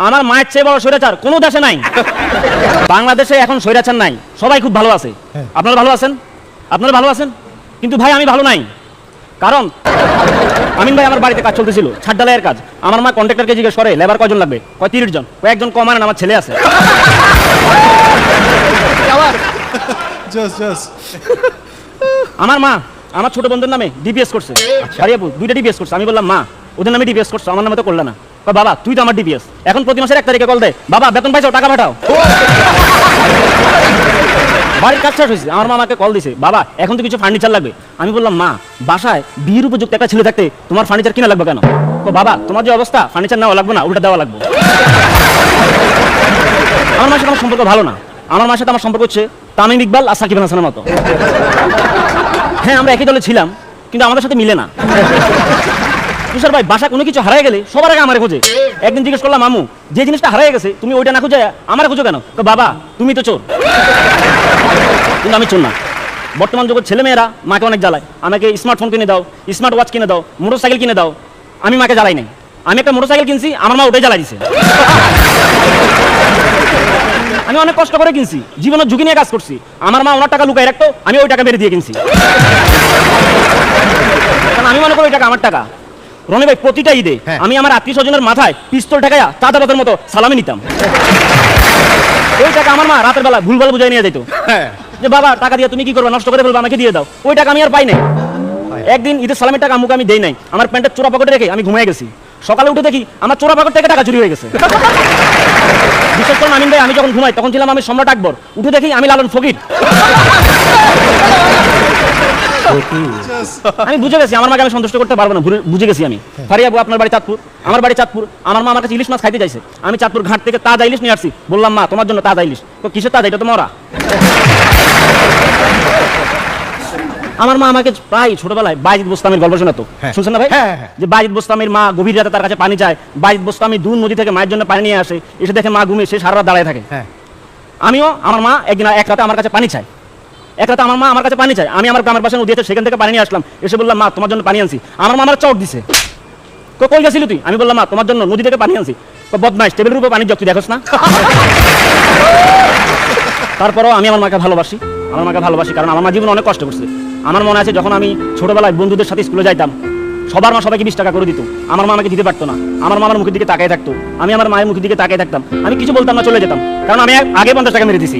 আমার মায়ের চেয়ে বড় স্বৈরাচার কোনো দেশে নাই। বাংলাদেশে এখন স্বৈরাচার নাই, সবাই খুব ভালো আছে। আপনারা ভালো আছেন? আপনারা ভালো আছেন? কিন্তু ভাই আমি ভালো নাই। কারণ আমিন ভাই আমার বাড়িতে কাজ চলতেছিল, ছাদ ঢালাইয়ের কাজ। আমার মা কন্ট্রাক্টরকে জিজ্ঞেস করে লেবার কয়জন লাগবে, কয় 30 জন। কয়েকজন কম আনেন, আমার ছেলে আছে। আমার মা আমার ছোট বোনদের নামে ডিপিএস করছে, সারিয়াপুর 2টা ডিপিএস করছে। আমি বললাম মা ওদের নামে ডিপিএস করছো, আমার নামে তো করলে না। বাবা তুই তো আমার ডিপিএস। এখন প্রতি মাসের 1 তারিখে কল দেয়, বাবা বেতন পাইছো, টাকা পাঠাও। বাড়ির কাজ শেষ হয়েছে, আমার মা আমাকে কল দিছে, বাবা এখন তো কিছু ফার্নিচার লাগবে। আমি বললাম মা বাসায় বিয়ের উপযুক্ত একটা ছেলে থাকতে তোমার ফার্নিচার কিনা লাগবে কেন? তো বাবা তোমার যে অবস্থা ফার্নিচার নেওয়া লাগবে না, উল্টা দেওয়া লাগবে। আমার মায়ের সাথে আমার সম্পর্ক ভালো না। আমার মায়ের সাথে আমার সম্পর্ক হচ্ছে তামিম ইকবাল আর সাকিব আল হাসানের মতো। হ্যাঁ আমরা একই দলে ছিলাম, কিন্তু আমাদের সাথে মিলে না। তুষার ভাই বাসা কোনো কিছু হারিয়ে গেলে সবার আগে আমার খোঁজে। একদিন জিজ্ঞেস করলাম মামু যে জিনিসটা হারিয়ে গেছে তুমি ওইটা না খুঁজে আমার খুঁজো কেন? তো বাবা তুমি তো চোর। কিন্তু আমি চোর না। বর্তমান যুগের ছেলে মেয়েরা মাকে অনেক জ্বালায়, আমাকে স্মার্টফোন কিনে দাও, স্মার্ট ওয়াচ কিনে দাও, মোটরসাইকেল কিনে দাও। আমি মাকে জ্বালাই নাই। আমি একটা মোটরসাইকেল কিনছি, আমার মা ওটাই জ্বালাই দিছে। আমি অনেক কষ্ট করে কিনছি, জীবনের ঝুঁকি নিয়ে কাজ করছি। আমার মা ওনার টাকা লুকাই রাখতো, আমি ওই টাকা বেরিয়ে দিয়ে কিনছি। কারণ আমি মনে করি ওই টাকা আমার টাকা। রনি ভাই প্রতিটা ঈদে আমি আমার আত্মীয় স্বজনের মাথায় পিস্তল ঠেকাইয়া চাঁদাবাদের মতো সালামি নিতাম। ওই টাকা আমার মা রাতের বেলা ভুলভাল বুঝাই নিয়ে যেত যে বাবা টাকা দিয়ে তুমি কি করবে, নষ্ট করে ফেলবো, আমাকে দিয়ে দাও। ওই টাকা আমি আর পাই নাই। একদিন ঈদের সালামির টাকা আম্মুকে আমি দেই নাই, আমার প্যান্টের চোরা পকেটে রেখে আমি ঘুমিয়ে গেছি। সকালে উঠে দেখি আমার চোরা পকেট থেকে টাকা চুরি হয়ে গেছে। বিশেষ করে আমিন ভাই আমি যখন ঘুমাই তখন ছিলাম আমি সম্রাট আকবর, উঠে দেখি আমি লালন ফকির। আমি বুঝে গেছি আমার মাকে আমি সন্তুষ্ট করতে পারবো না, বুঝে গেছি আমি। ফারিয়াবু আপনার বাড়ি চাঁদপুর, আমার বাড়ি চাঁদপুর। আমার মা আমার কাছে ইলিশ মাছ খাইতে চাইছে, আমি চাঁদপুর ঘাট থেকে তাজা ইলিশ নিয়ে আসছি। বললাম মা তোমার জন্য তাজা ইলিশ। তো কিসের তাজা, এটা তো মরা। আমার মা আমাকে প্রায় ছোটবেলায় বাইজিদ বোস্তামির গল্প শোনাতো, শুনছেন না ভাই? যে বাইজিদ বোস্তামির মা গভীর রাতে তার কাছে পানি চায়, বাইজিদ বোস্তামি দুন নদী থেকে মায়ের জন্য পানি নিয়ে আসে, এসে দেখে মা ঘুমিয়ে, সে সারা রাত দাঁড়ায় থাকে। আমিও আমার মা একদিন এক রাতে আমার কাছে পানি চায়, এক রাতে আমার মা আমার কাছে পানি চায়। আমি আমার গ্রামের পাশে নদী আছে, সেখান থেকে পানি নিয়ে আসলাম, এসে বললাম মা তোমার জন্য পানি আনছি। আমার মা আমার চট দিছে, কই গেছিলি তুই? আমি বললাম মা তোমার জন্য নদী থেকে পানি আনছি। বদমাইশ, টেবিলের উপর পানি জগ দেখোস না? তারপরও আমি আমার মাকে ভালোবাসি, আমার মাকে ভালোবাসি কারণ আমার মা জীবনে অনেক কষ্ট করছে। আমার মনে আছে যখন আমি ছোটবেলায় বন্ধুদের সাথে স্কুলে যাইতাম, সবার মা সবাইকে 20 টাকা করে দিত, আমার মা আমাকে দিতে পারতো না। আমার মা আমার মুখের দিকে তাকিয়ে থাকতো, আমি আমার মায়ের মুখের দিকে তাকিয়ে থাকতাম। আমি কিছু বলতাম না, চলে যেতাম, কারণ আমি আগে 50 টাকা মেরে দিছি।